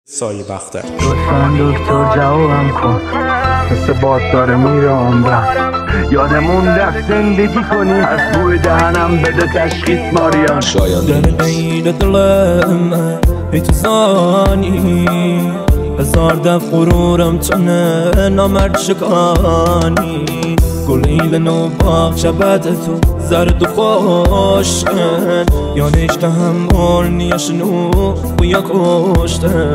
سایه بختر لطفاً دکتر جوابم کن، مثل باد داره میره عمرم. یادمون رفت زندگی کنی، از بوی دهنم بده تشخیص ماریا. در غیر دلم ای تو زانی، هزار دف غرورم تنه نامرد شکانی. گلیل نو باغ شبت تو زرد و خوشن، یا نشته هم اول نیاشنو بویا کشتن.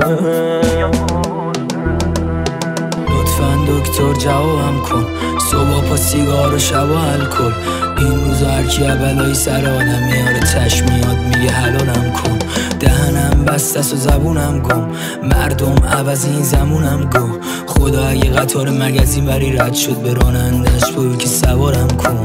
لطفاً دکتر جوابم کن، صبح پا سیگار و شب و الکل. این روزا هرکی بلایی سر آدم میاره، چشم میاد میگه حلالم کن. دهنم بسته است و زبونم گم، مردم عوض این زمونم گم. خدا اگه قطار مگزین بری رد شد، به رانندش بگو که سوارم کن.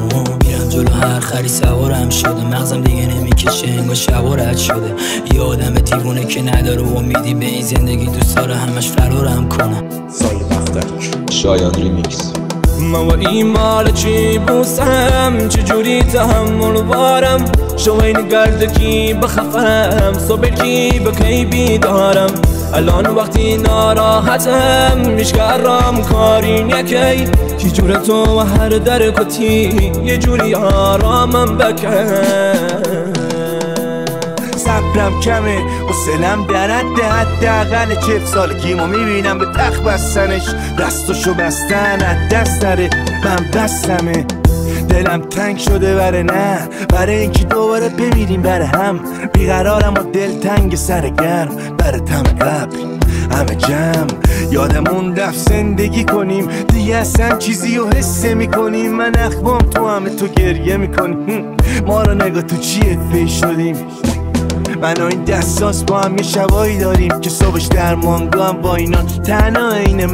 میرم جلو هر خری سوارم شده، مغزم دیگه نمیکشه انگار شبا رد شده. یه آدم دیوونه که نداره امیدی به این زندگی، دوست داره همش فرارم کنه. سایه بختر شایان ریمیکس. ما و این مال چی بوسم، چجوری تحمل بارم. شوین گردکی بخفم، صبح کی بکی بیدارم. الان وقتی ناراحتم میشکرم کاری نکی، کی جور تو و هر در کتی یه جوری آرامم بکن. صبرم کمه حوصله‌ام در حداقل 40 سالگیمو میبینم به تخت بستنش، دستشو بستن از دست نره. من بستمه، دلم تنگ شده برای اینکه دوباره بمیریم بره هم. بیقرارم و دل تنگ سر گرم بره تم قبل همه جمع. یادمون رفت زندگی کنیم دیگه، اصلا چیزی رو حس میکنیم. من اخمام تو همه تو گریه میکنیم، ما رو نگاه تو چیه فی شدیم. من و این دستاس با هم یه شبایی داریم که صبحش درمانگاه هم با اینا تنها اینه.